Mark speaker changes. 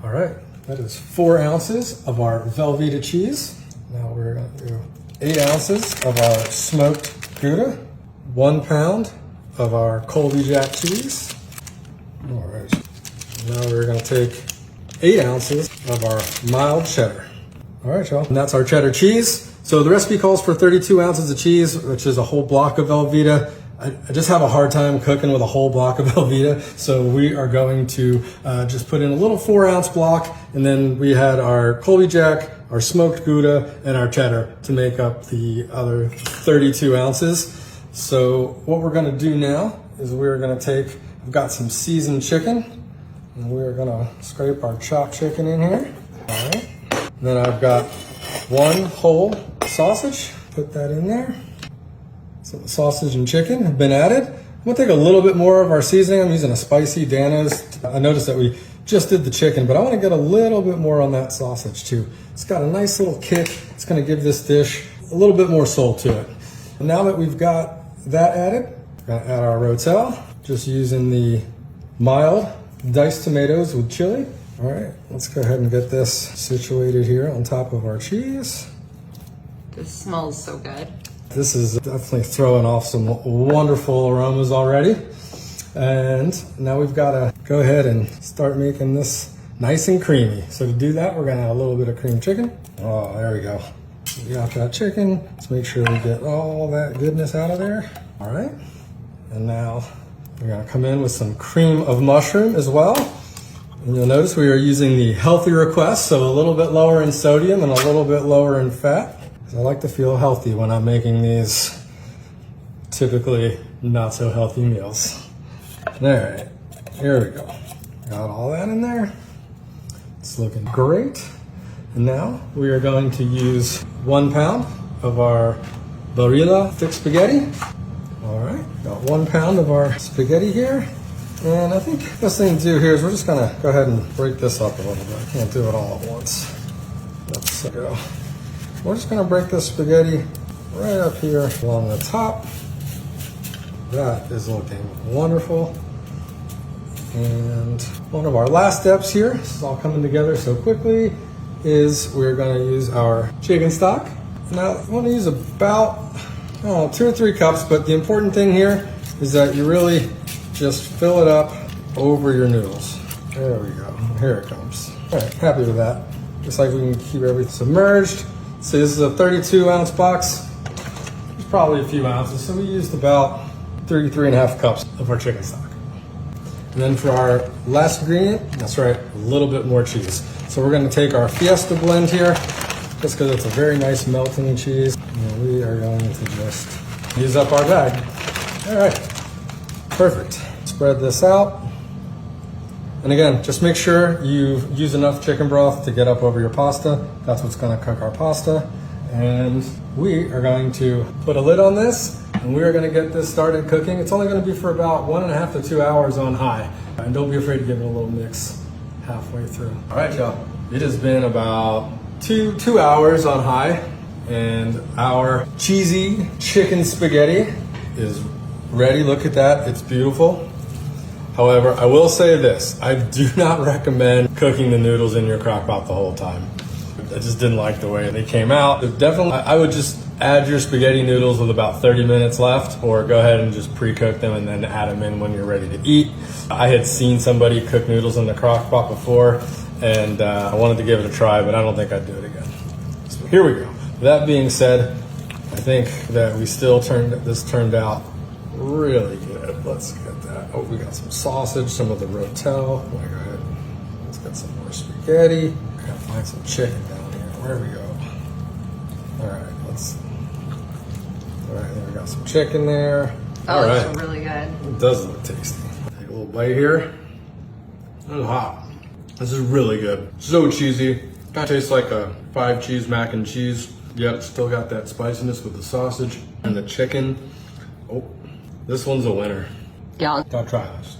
Speaker 1: All right, that is 4 ounces of our Velveeta cheese. Now we're gonna do 8 ounces of our smoked Gouda, 1 pound of our Colby Jack cheese. All right, now we're gonna take 8 ounces of our mild cheddar. All right, y'all, and that's our cheddar cheese. So the recipe calls for 32 ounces of cheese, which is a whole block of Velveeta. I just have a hard time cooking with a whole block of Velveeta, so we are going to just put in a little 4-ounce block, and then we had our Colby Jack, our smoked Gouda, and our cheddar to make up the other 32 ounces. So what we're gonna do now is we're gonna take, I've got some seasoned chicken, and we're gonna scrape our chopped chicken in here. All right. And then I've got 1 whole sausage, put that in there. So the sausage and chicken have been added. I'm gonna take a little bit more of our seasoning. I'm using a spicy Dano's. I noticed that we just did the chicken, but I wanna get a little bit more on that sausage too. It's got a nice little kick. It's gonna give this dish a little bit more soul to it. And now that we've got that added, we're gonna add our rotel, just using the mild diced tomatoes with chili. All right, let's go ahead and get this situated here on top of our cheese.
Speaker 2: This smells so good.
Speaker 1: This is definitely throwing off some wonderful aromas already. And now we've got to go ahead and start making this nice and creamy. So to do that, we're gonna add a little bit of cream chicken. Oh, there we go. We got that chicken. Let's make sure we get all that goodness out of there. All right. And now we're gonna come in with some cream of mushroom as well. And you'll notice we are using the healthy request, so a little bit lower in sodium and a little bit lower in fat. I like to feel healthy when I'm making these typically not so healthy meals. All right, here we go. Got all that in there. It's looking great. And now we are going to use 1 pound of our Barilla thick spaghetti. All right, got 1 pound of our spaghetti here. And I think the best thing to do here is we're just gonna go ahead and break this up a little bit. I can't do it all at once. Let's go. We're just gonna break this spaghetti right up here along the top. That is looking wonderful. And one of our last steps here, this is all coming together so quickly, is we're gonna use our chicken stock. Now, I wanna use about, I don't know, 2 or 3 cups, but the important thing here is that you really just fill it up over your noodles. There we go, here it comes. All right, happy with that. Just like we can keep everything submerged. So this is a 32-ounce box. It's probably a few ounces, so we used about 33.5 cups of our chicken stock. And then for our last ingredient, that's right, a little bit more cheese. So we're gonna take our Fiesta blend here, just because it's a very nice melting cheese. And we are going to just use up our bag. All right, perfect. Spread this out. And again, just make sure you use enough chicken broth to get up over your pasta. That's what's gonna cook our pasta. And we are going to put a lid on this, and we are gonna get this started cooking. It's only gonna be for about 1.5 to 2 hours on high. And don't be afraid to give it a little mix halfway through. All right, y'all. It has been about two hours on high, and our cheesy chicken spaghetti is ready. Look at that, it's beautiful. However, I will say this, I do not recommend cooking the noodles in your crock pot the whole time. I just didn't like the way they came out. Definitely, I would just add your spaghetti noodles with about 30 minutes left, or go ahead and just pre-cook them and then add them in when you're ready to eat. I had seen somebody cook noodles in the crock pot before, and I wanted to give it a try, but I don't think I'd do it again. So here we go. That being said, I think that this turned out really good. Let's get that. Oh, we got some sausage, some of the rotel. Oh, go ahead. Let's get some more spaghetti. Gotta find some chicken down here. Where we go? All right, let's. All right, there we got some chicken there.
Speaker 2: Oh, it's really good.
Speaker 1: It does look tasty. Take a little bite here. This is hot. This is really good. So cheesy. Kind of tastes like a 5-cheese mac and cheese. Yet it's still got that spiciness with the sausage and the chicken. Oh, this one's a winner.
Speaker 2: Yeah.
Speaker 1: Gotta try this.